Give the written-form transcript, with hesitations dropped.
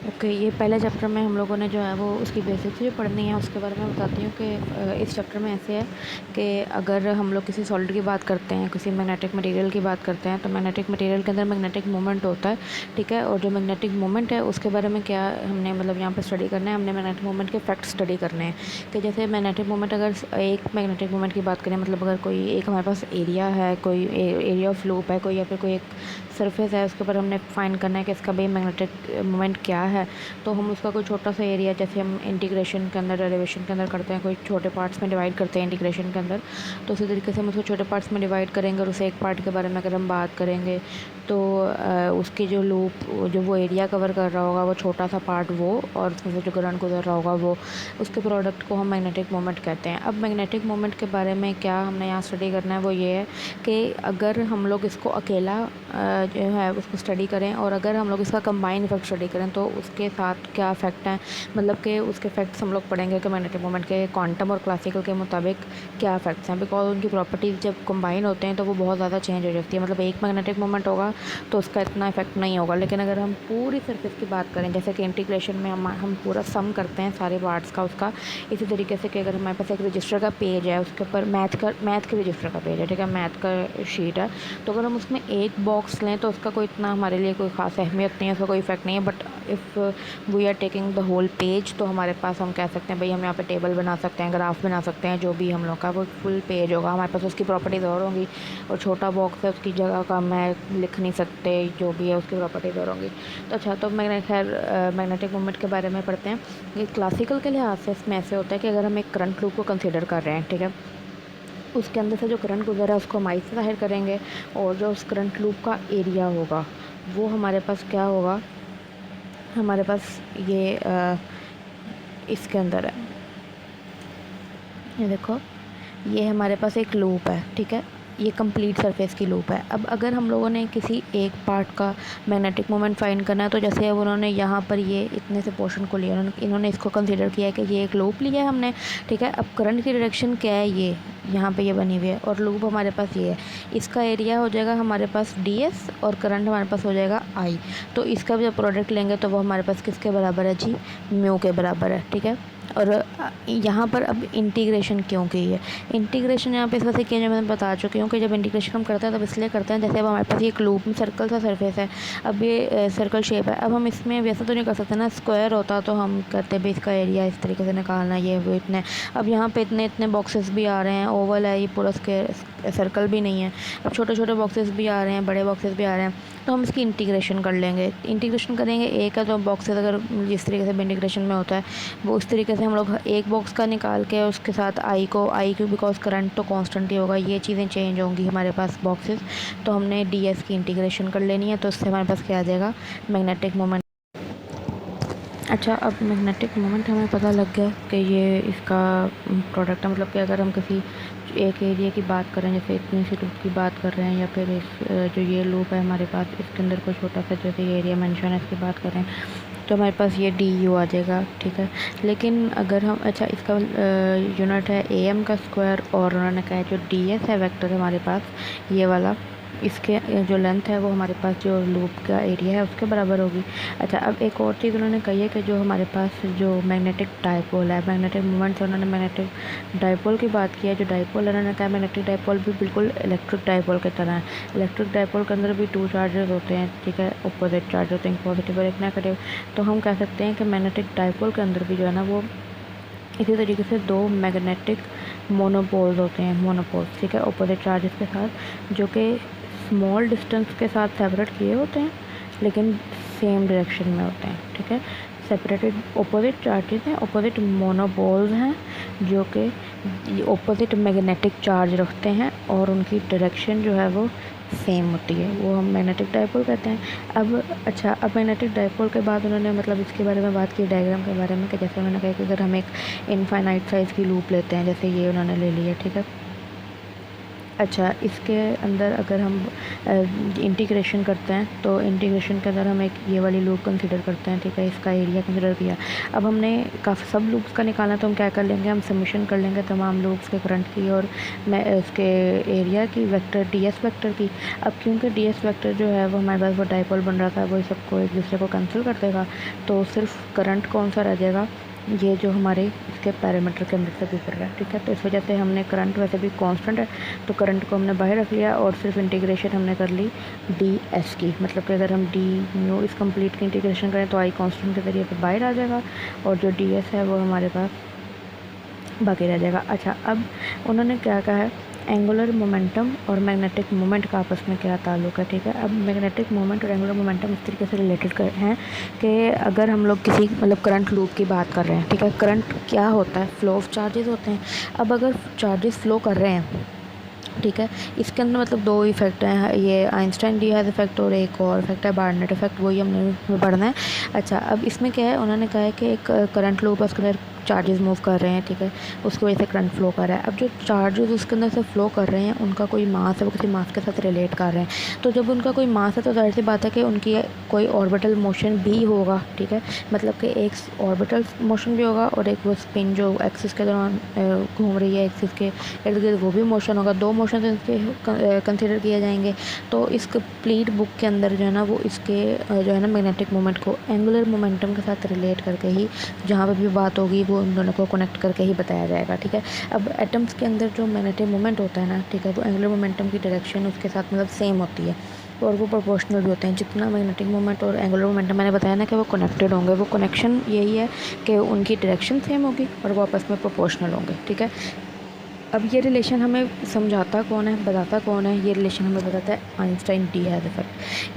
Okay, ये पहले chapter में हम लोगों ने जो है वो उसकी बेसिक्स भी पढ़नी है। उसके बारे में बताती हूँ कि इस चैप्टर में ऐसे है कि अगर हम लोग किसी सॉलिड की बात करते हैं, किसी मैग्नेटिक मटेरियल की बात करते हैं, तो मैग्नेटिक मटेरियल के अंदर मैग्नेटिक मोमेंट होता है, ठीक है। और जो मैग्नेटिक मोमेंट है उसके बारे में क्या हमने मतलब यहाँ पर स्टडी करना है, हमने मैग्नेटिक मोमेंट के फैक्ट स्टडी करने हैं कि जैसे मैग्नेटिक मोमेंट, अगर एक मैग्नेटिक मोमेंट की बात करें, मतलब अगर कोई एक हमारे पास एरिया है, कोई एरिया ऑफ लूप है कोई, या फिर कोई एक सरफेस है, उसके ऊपर हमने फाइंड करना है कि इसका भाई मैग्नेटिक मोमेंट क्या है। तो हम उसका कोई छोटा सा एरिया, जैसे हम इंटीग्रेशन के अंदर, डेरिवेशन के अंदर करते हैं, कोई छोटे पार्ट्स में डिवाइड करते हैं इंटीग्रेशन के अंदर, तो उसी तरीके से हम उसको छोटे पार्ट्स में डिवाइड करेंगे। और उसे एक पार्ट के बारे में अगर हम बात करेंगे तो उसकी जो लूप, जो वो एरिया कवर कर रहा होगा वो छोटा सा पार्ट वो, और उसमें से जो करंट गुजर रहा होगा वो, उसके प्रोडक्ट को हम मैग्नेटिक मोमेंट कहते हैं। अब मैग्नेटिक मोमेंट के बारे में क्या हमने यहाँ स्टडी करना है वो ये है कि अगर हम लोग इसको अकेला जो है उसको स्टडी करें, और अगर हम लोग इसका कंबाइन इफेक्ट स्टडी करें तो उसके साथ क्या इफेक्ट हैं, मतलब कि उसके इफेक्ट्स हम लोग पढ़ेंगे कि मैग्नेटिक मोमेंट के क्वांटम और क्लासिकल के मुताबिक क्या इफेक्ट्स हैं। बिकॉज उनकी प्रॉपर्टीज़ जब कंबाइन होते हैं तो वो बहुत ज़्यादा चेंज हो जाती है। मतलब एक मैग्नेटिक मोमेंट होगा तो उसका इतना इफेक्ट नहीं होगा, लेकिन अगर हम पूरी सरफेस की बात करें, जैसे कि इंटीग्रेशन में हम पूरा सम करते हैं सारे पार्ट्स का उसका, इसी तरीके से कि अगर हमारे पास एक रजिस्टर का पेज है, उसके ऊपर मैथ के रजिस्टर का पेज है, ठीक है, मैथ का शीट है, तो अगर हम उसमें एक बॉक्स लें तो उसका कोई इतना हमारे लिए कोई ख़ास अहमियत नहीं है, उसका कोई इफेक्ट नहीं है। But if we are taking the whole page, तो हमारे पास हम कह सकते हैं भाई हम यहाँ पे टेबल बना सकते हैं, ग्राफ बना सकते हैं, जो भी हम लोग का वो फुल पेज होगा, हमारे पास उसकी प्रॉपर्टीज़ और होंगी। और छोटा बॉक्स है, उसकी जगह का मैं लिख नहीं सकते, जो भी है उसकी प्रॉपर्टीज़ और होंगी। तो अच्छा, तो मैग्नेटिक मोमेंट के बारे में पढ़ते हैं। ये क्लासिकल के लिहाज से इसमें ऐसे होता है कि अगर हम एक करंट लूप को कंसिडर कर रहे हैं, ठीक है, उसके अंदर से जो करंट गुजर है उसको हम आई से ज़ाहिर करेंगे, और जो उस करंट लूप का एरिया होगा वो हमारे पास क्या होगा, हमारे पास ये इसके अंदर है, ये देखो, ये हमारे पास एक लूप है, ठीक है, ये कंप्लीट सरफेस की लूप है। अब अगर हम लोगों ने किसी एक पार्ट का मैग्नेटिक मोमेंट फाइंड करना है, तो जैसे अब उन्होंने यहाँ पर ये इतने से पोर्शन को लिया, इन्होंने इसको कंसीडर किया है कि ये एक लूप लिया है हमने, ठीक है। अब करंट की डायरेक्शन क्या है, ये यहाँ पे ये बनी हुई है, और लूप हमारे पास ये है। इसका एरिया हो जाएगा हमारे पास ds, और करंट हमारे पास हो जाएगा I। तो इसका जब प्रोडक्ट लेंगे तो वो हमारे पास किसके बराबर है जी, म्यू के बराबर है, ठीक है। और यहाँ पर अब इंटीग्रेशन क्यों की है, इंटीग्रेशन यहाँ पे इस वजह से किया, जो मैं बता चुकी हूँ कि जब इंटीग्रेशन हम करते हैं तब इसलिए करते हैं, जैसे अब हमारे पास एक लूप में सर्कल सा सरफेस है, अब ये सर्कल शेप है, अब हम इसमें वैसा तो नहीं कर सकते ना, स्क्वायर होता तो हम कहते हैं इसका एरिया इस तरीके से निकालना, ये वो इतने, अब यहाँ पे इतने इतने बॉक्सेस भी आ रहे हैं, ओवल है ये पूरा, स्क्वायर सर्कल भी नहीं है, अब छोटे छोटे बॉक्सेस भी आ रहे हैं, बड़े बॉक्सेस भी आ रहे हैं, तो हम इसकी इंटीग्रेशन कर लेंगे। इंटीग्रेशन करेंगे एक है तो बॉक्सेस अगर जिस तरीके से इंटीग्रेशन में होता है वो उस तरीके से हम लोग एक बॉक्स का निकाल के उसके साथ आई को बिकॉज करंट तो कांस्टेंट ही होगा, ये चीज़ें चेंज होंगी हमारे पास बॉक्सेस, तो हमने ds की इंटीग्रेशन कर लेनी है, तो उससे हमारे पास क्या आ जाएगा, मैग्नेटिक मोमेंट। अच्छा, अब मैग्नेटिक मोमेंट हमें पता लग गया कि ये इसका प्रोडक्ट है, मतलब कि अगर हम किसी एक एरिया की बात करें, जैसे इतनी सी लूप की बात कर रहे हैं, या फिर इस जो ये लूप है हमारे पास, इसके अंदर कोई छोटा सा जैसे ये एरिया मेंशन है इसकी बात करें, तो हमारे पास ये du आ जाएगा, ठीक है। लेकिन अगर हम, अच्छा, इसका यूनिट है am का स्क्वायर, और उन्होंने कहा है जो ds है वेक्टर हमारे पास ये वाला, इसके जो लेंथ है वो हमारे पास जो लूप का एरिया है उसके बराबर होगी। अच्छा, अब एक और चीज़ उन्होंने कही है कि जो हमारे पास जो मैग्नेटिक डाइपोल है, मैग्नेटिक मोमेंट से उन्होंने मैग्नेटिक डाइपोल की बात की है, जो डाइपोल उन्होंने कहा मैग्नेटिक डाइपोल भी बिल्कुल इलेक्ट्रिक डाइपोल की तरह है। इलेक्ट्रिक डाइपोल के अंदर भी 2 चार्जेस होते हैं, ठीक है, अपोजिट चार्ज होते हैं, पॉजिटिव और एक नेगेटिव। तो हम कह सकते हैं कि मैग्नेटिक डाइपोल के अंदर भी जो है ना वो इसी तरीके से 2 मैग्नेटिक मोनोपोल्स होते हैं, मोनोपोल्स, ठीक है, अपोजिट चार्जेस के साथ, जो कि स्मॉल डिस्टेंस के साथ सेपरेट किए होते हैं लेकिन सेम डायरेक्शन में होते हैं, ठीक है। सेपरेटेड अपोजिट चार्जेस हैं, अपोजिट मोनोपोल्स हैं, जो कि अपोजिट मैग्नेटिक चार्ज रखते हैं और उनकी डायरेक्शन जो है वो सेम होती है, वो हम मैग्नेटिक डाइपोल कहते हैं। अब अच्छा, अब मैग्नेटिक डाइपोल के बाद उन्होंने मतलब इसके बारे में बात की, डायग्राम के बारे में, कि जैसे उन्होंने कहा कि अगर हम एक इनफाइनाइट साइज़ की लूप लेते हैं, जैसे ये उन्होंने ले ली है, ठीक है, अच्छा, इसके अंदर अगर हम इंटीग्रेशन करते हैं तो इंटीग्रेशन के अंदर हम एक ये वाली लूप कंसीडर करते हैं, ठीक है, इसका एरिया कंसीडर किया। अब हमने काफ़ी सब लूप्स का निकालना, तो हम क्या कर लेंगे, हम समेशन कर लेंगे तमाम लूप्स के करंट की और मैं इसके एरिया की वेक्टर ds वेक्टर की। अब क्योंकि ds वेक्टर जो है वो हमारे पास वो डाइपोल बन रहा था, वो सबको एक दूसरे को कैंसिल कर देगा, तो सिर्फ करंट कौन सा रह जाएगा, ये जो हमारे इसके पैरामीटर के अंदर से गुजर रहा है, ठीक है। तो इस वजह से हमने करंट वैसे भी कांस्टेंट है, तो करंट को हमने बाहर रख लिया और सिर्फ इंटीग्रेशन हमने कर ली ds की। मतलब कि अगर हम डी न्यू इस कंप्लीट की इंटीग्रेशन करें तो आई कांस्टेंट के ज़रिए पे बाहर आ जाएगा और जो ds है वो हमारे पास बाकी रह जाएगा। अच्छा, अब उन्होंने क्या कहा है, एंगुलर मोमेंटम और मैग्नेटिक मोमेंट का आपस में क्या ताल्लुक है, ठीक है। अब मैग्नेटिक मोमेंट और एंगुलर मोमेंटम इस तरीके से रिलेटेड हैं कि अगर हम लोग किसी मतलब करंट लूप की बात कर रहे हैं, ठीक है, करंट क्या होता है, फ्लो ऑफ चार्जेस होते हैं। अब अगर चार्जेस फ्लो कर रहे हैं, ठीक है, इसके अंदर मतलब दो इफेक्ट हैं, ये आइंस्टाइन डी हैज़ इफेक्ट और एक और इफेक्ट है बार्नेट इफेक्ट, वही हमने पढ़ना है। अच्छा, अब इसमें क्या है, उन्होंने कहा है कि एक करंट लूप है, उसके अंदर चार्जेस मूव कर रहे हैं, ठीक है, उसकी वजह से करंट फ्लो कर रहा है। अब जो चार्जेस उसके अंदर से फ्लो कर रहे हैं उनका कोई मास है, वो किसी मास के साथ रिलेट कर रहे हैं। तो जब उनका कोई मास है तो जाहिर सी बात है कि उनकी कोई ऑर्बिटल मोशन भी होगा, ठीक है, मतलब कि एक ऑर्बिटल मोशन भी होगा और एक वो स्पिन जो एक्सिस के दौरान घूम रही है एक्सिस के इर्द गिर्द, वो भी मोशन होगा। दो मोशन इसके कंसिडर किए जाएंगे। तो इस कंप्लीट बुक के अंदर जो है ना वो इसके जो है ना मैग्नेटिक मोमेंट को एंगुलर मोमेंटम के साथ रिलेट करके ही जहाँ पर भी बात होगी वो उन दोनों को कनेक्ट करके ही बताया जाएगा, ठीक है। अब एटम्स के अंदर जो मैग्नेटिक मोमेंट होता है ना, ठीक है, वो एंगुलर मोमेंटम की डायरेक्शन उसके साथ मतलब सेम होती है और वो प्रोपोर्शनल भी होते हैं। जितना मैग्नेटिक मोमेंट और एंगुलर मोमेंटम मैंने बताया ना कि वो कनेक्टेड होंगे, वो कनेक्शन यही है कि उनकी डायरेक्शन सेम होगी और वो आपस में प्रोपोर्शनल होंगे, ठीक है। अब ये रिलेशन हमें समझाता कौन है, बताता कौन है, ये रिलेशन हमें बताता है आइंस्टाइन डी हैज़ इफेक्ट।